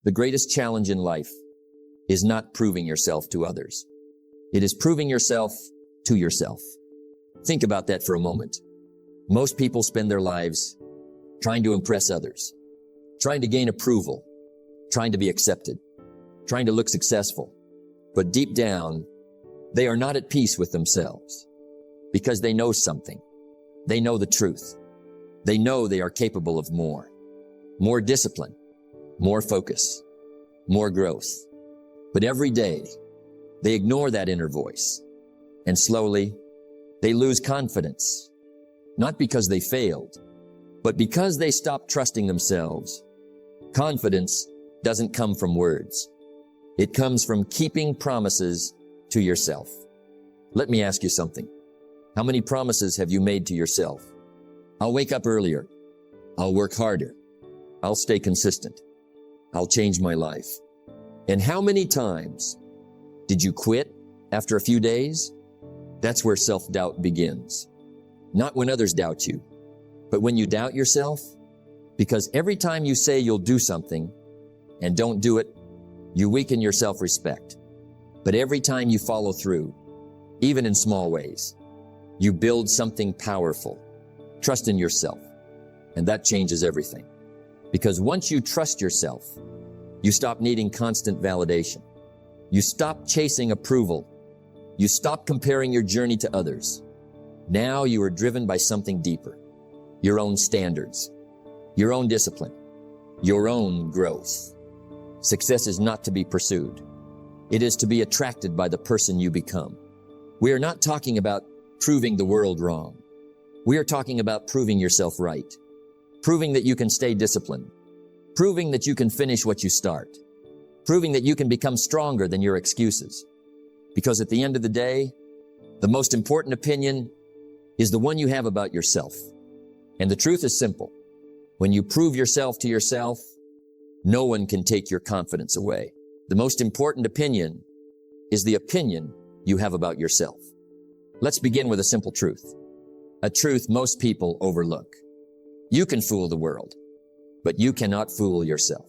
The greatest challenge in life is not proving yourself to others. It is proving yourself to yourself. Think about that for a moment. Most people spend their lives trying to impress others, trying to gain approval, trying to be accepted, trying to look successful. But deep down, they are not at peace with themselves because they know something. They know the truth. They know they are capable of more discipline, more focus, more growth. But every day, they ignore that inner voice, and slowly, they lose confidence, not because they failed, but because they stopped trusting themselves. Confidence doesn't come from words. It comes from keeping promises to yourself. Let me ask you something. How many promises have you made to yourself? I'll wake up earlier. I'll work harder. I'll stay consistent. I'll change my life. And how many times did you quit after a few days? That's where self-doubt begins. Not when others doubt you, but when you doubt yourself. Because every time you say you'll do something and don't do it, you weaken your self-respect. But every time you follow through, even in small ways, you build something powerful. Trust in yourself, and that changes everything. Because once you trust yourself, you stop needing constant validation. You stop chasing approval. You stop comparing your journey to others. Now you are driven by something deeper, your own standards, your own discipline, your own growth. Success is not to be pursued. It is to be attracted by the person you become. We are not talking about proving the world wrong. We are talking about proving yourself right, proving that you can stay disciplined, proving that you can finish what you start, proving that you can become stronger than your excuses. Because at the end of the day, the most important opinion is the one you have about yourself. And the truth is simple. When you prove yourself to yourself, no one can take your confidence away. The most important opinion is the opinion you have about yourself. Let's begin with a simple truth. A truth most people overlook. You can fool the world, but you cannot fool yourself.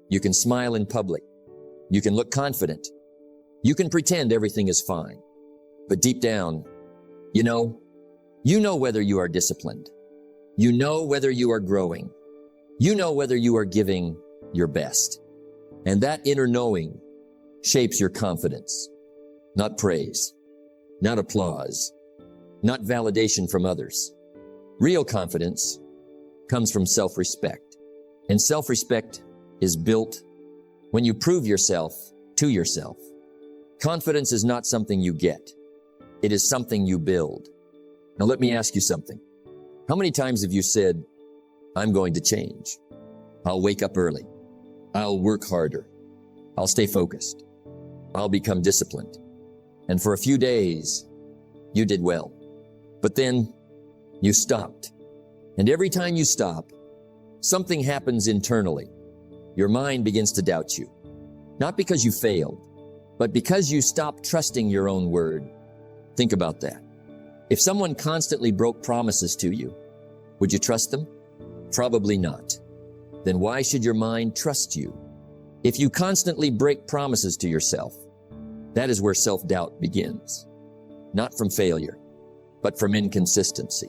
You can smile in public. You can look confident. You can pretend everything is fine. But deep down, you know whether you are disciplined. You know whether you are growing. You know whether you are giving your best. And that inner knowing shapes your confidence. Not praise, not applause, not validation from others. Real confidence comes from self-respect. And self-respect is built when you prove yourself to yourself. Confidence is not something you get. It is something you build. Now let me ask you something. How many times have you said, I'm going to change. I'll wake up early. I'll work harder. I'll stay focused. I'll become disciplined. And for a few days, you did well. But then you stopped. And every time you stop, something happens internally. Your mind begins to doubt you. Not because you failed, but because you stopped trusting your own word. Think about that. If someone constantly broke promises to you, would you trust them? Probably not. Then why should your mind trust you? If you constantly break promises to yourself, that is where self-doubt begins. Not from failure, but from inconsistency.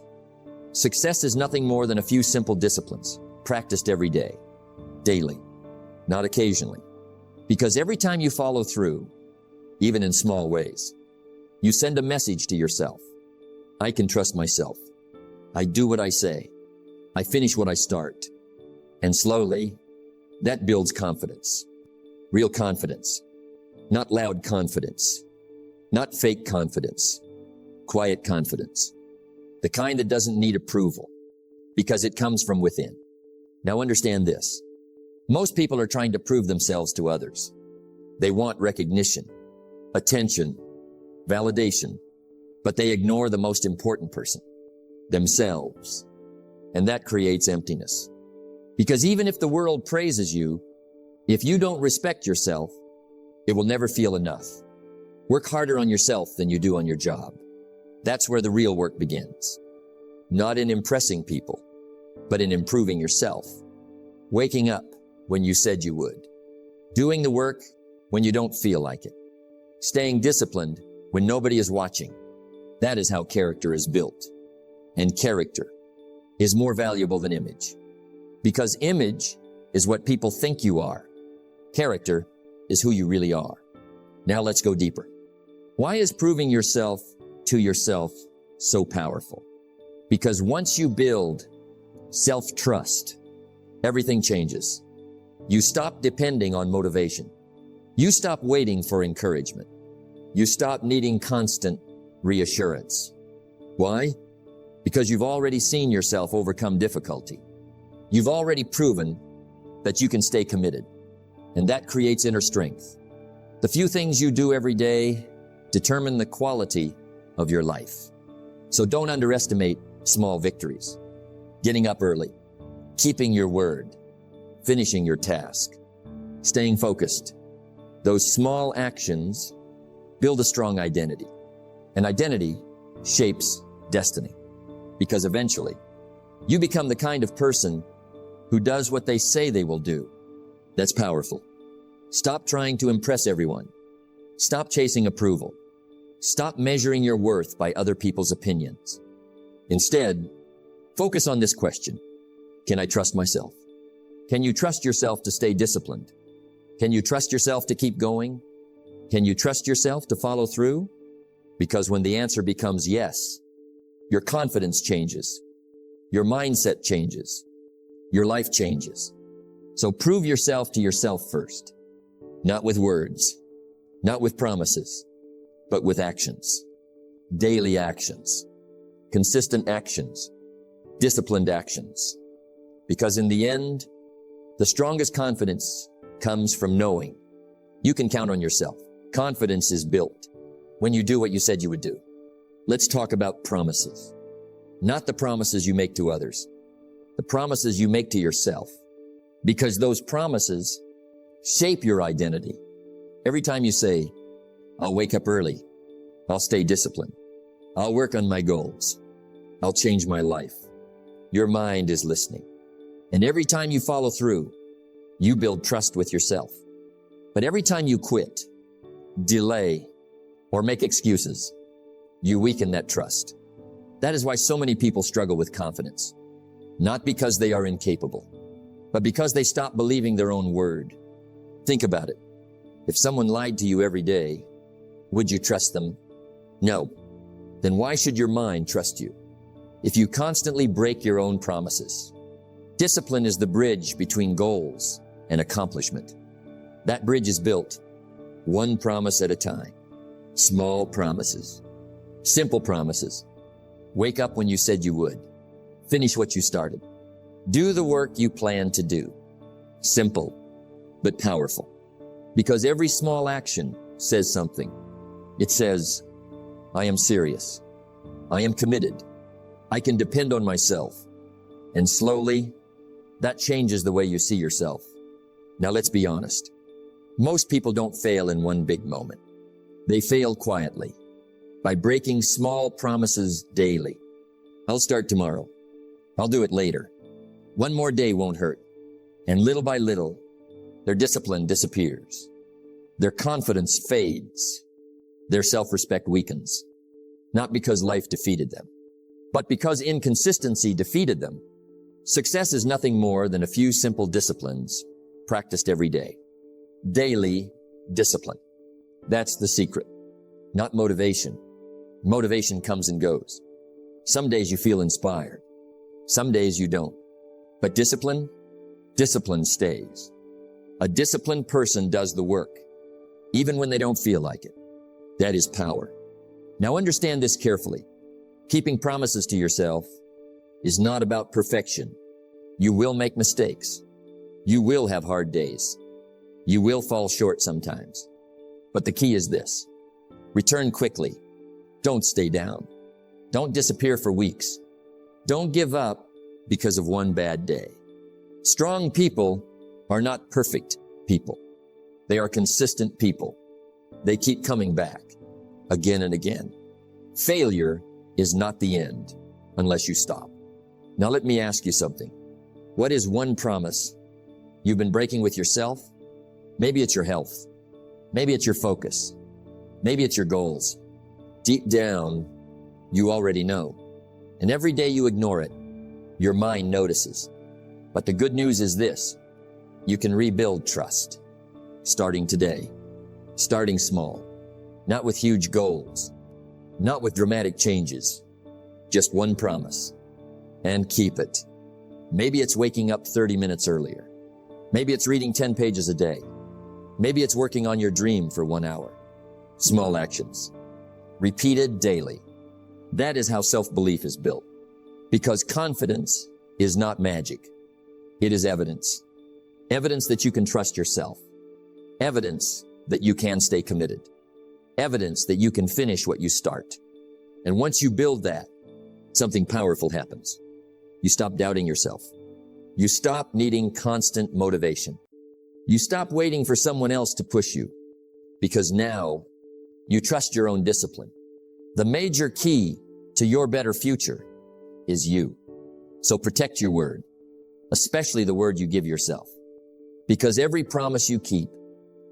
Success is nothing more than a few simple disciplines, practiced every day, daily, not occasionally. Because every time you follow through, even in small ways, you send a message to yourself. I can trust myself. I do what I say. I finish what I start. And slowly, that builds confidence. Real confidence. Not loud confidence. Not fake confidence. Quiet confidence. The kind that doesn't need approval, because it comes from within. Now understand this. Most people are trying to prove themselves to others. They want recognition, attention, validation, but they ignore the most important person, themselves. And that creates emptiness. Because even if the world praises you, if you don't respect yourself, it will never feel enough. Work harder on yourself than you do on your job. That's where the real work begins. Not in impressing people, but in improving yourself. Waking up when you said you would. Doing the work when you don't feel like it. Staying disciplined when nobody is watching. That is how character is built. And character is more valuable than image. Because image is what people think you are. Character is who you really are. Now let's go deeper. Why is proving yourself to yourself so powerful? Because once you build self-trust, everything changes. You stop depending on motivation. You stop waiting for encouragement. You stop needing constant reassurance. Why? Because you've already seen yourself overcome difficulty. You've already proven that you can stay committed, and that creates inner strength. The few things you do every day determine the quality of your life. So don't underestimate small victories. Getting up early, keeping your word, finishing your task, staying focused. Those small actions build a strong identity. And identity shapes destiny. Because eventually, you become the kind of person who does what they say they will do. That's powerful. Stop trying to impress everyone. Stop chasing approval. Stop measuring your worth by other people's opinions. Instead, focus on this question. Can I trust myself? Can you trust yourself to stay disciplined? Can you trust yourself to keep going? Can you trust yourself to follow through? Because when the answer becomes yes, your confidence changes. Your mindset changes. Your life changes. So prove yourself to yourself first. Not with words, not with promises, but with actions. Daily actions. Consistent actions. Disciplined actions. Because in the end, the strongest confidence comes from knowing you can count on yourself. Confidence is built when you do what you said you would do. Let's talk about promises. Not the promises you make to others, the promises you make to yourself. Because those promises shape your identity. Every time you say, I'll wake up early, I'll stay disciplined, I'll work on my goals, I'll change my life, your mind is listening. And every time you follow through, you build trust with yourself. But every time you quit, delay, or make excuses, you weaken that trust. That is why so many people struggle with confidence. Not because they are incapable, but because they stop believing their own word. Think about it. If someone lied to you every day, would you trust them? No. Then why should your mind trust you? If you constantly break your own promises. Discipline is the bridge between goals and accomplishment. That bridge is built one promise at a time. Small promises. Simple promises. Wake up when you said you would. Finish what you started. Do the work you plan to do. Simple, but powerful. Because every small action says something. It says, I am serious. I am committed. I can depend on myself. And slowly, that changes the way you see yourself. Now let's be honest. Most people don't fail in one big moment. They fail quietly by breaking small promises daily. I'll start tomorrow. I'll do it later. One more day won't hurt. And little by little, their discipline disappears. Their confidence fades. Their self-respect weakens. Not because life defeated them, but because inconsistency defeated them. Success is nothing more than a few simple disciplines practiced every day. Daily discipline. That's the secret. Not motivation. Motivation comes and goes. Some days you feel inspired. Some days you don't. But discipline stays. A disciplined person does the work, even when they don't feel like it. That is power. Now understand this carefully. Keeping promises to yourself is not about perfection. You will make mistakes. You will have hard days. You will fall short sometimes. But the key is this. Return quickly. Don't stay down. Don't disappear for weeks. Don't give up because of one bad day. Strong people are not perfect people. They are consistent people. They keep coming back again and again. Failure is not the end unless you stop. Now let me ask you something. What is one promise you've been breaking with yourself Maybe it's your health. Maybe it's your focus. Maybe it's your goals. Deep down, you already know. And every day you ignore it, your mind notices. But the good news is this: you can rebuild trust. Starting today. Starting small. Not with huge goals. Not with dramatic changes. Just one promise. And keep it. Maybe it's waking up 30 minutes earlier. Maybe it's reading 10 pages a day. Maybe it's working on your dream for 1 hour. Small actions. Repeated daily. That is how self-belief is built. Because confidence is not magic. It is evidence. Evidence that you can trust yourself. Evidence that you can stay committed. Evidence that you can finish what you start. And once you build that, something powerful happens. You stop doubting yourself. You stop needing constant motivation. You stop waiting for someone else to push you, because now you trust your own discipline. The major key to your better future is you. So protect your word, especially the word you give yourself, because every promise you keep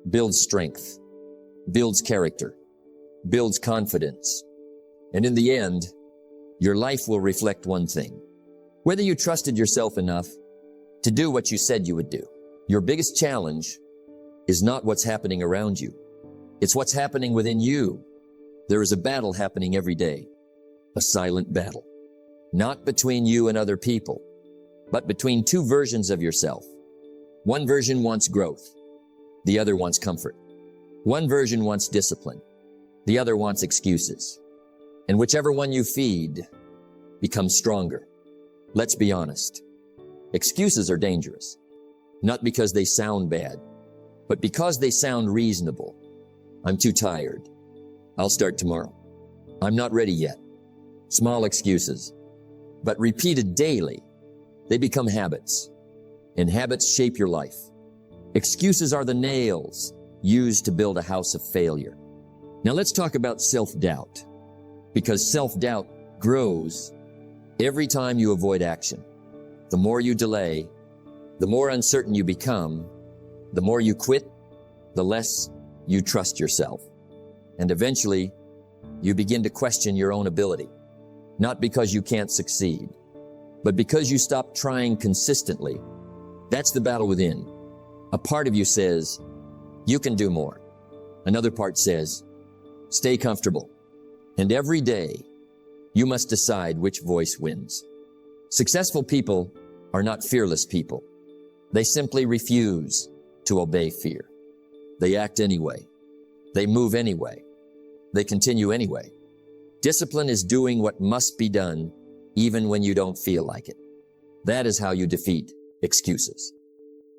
builds strength, builds character, builds confidence. And in the end, your life will reflect one thing: whether you trusted yourself enough to do what you said you would do. Your biggest challenge is not what's happening around you. It's what's happening within you. There is a battle happening every day, a silent battle, not between you and other people, but between two versions of yourself. One version wants growth. The other wants comfort. One version wants discipline. The other wants excuses. And whichever one you feed becomes stronger. Let's be honest. Excuses are dangerous, not because they sound bad, but because they sound reasonable. I'm too tired. I'll start tomorrow. I'm not ready yet. Small excuses, but repeated daily, they become habits, and habits shape your life. Excuses are the nails used to build a house of failure. Now let's talk about self-doubt, because self-doubt grows every time you avoid action. The more you delay, the more uncertain you become, the more you quit, the less you trust yourself. And eventually, you begin to question your own ability, not because you can't succeed, but because you stop trying consistently. That's the battle within. A part of you says, you can do more. Another part says, stay comfortable. And every day, you must decide which voice wins. Successful people are not fearless people. They simply refuse to obey fear. They act anyway. They move anyway. They continue anyway. Discipline is doing what must be done even when you don't feel like it. That is how you defeat excuses.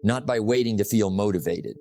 Not by waiting to feel motivated,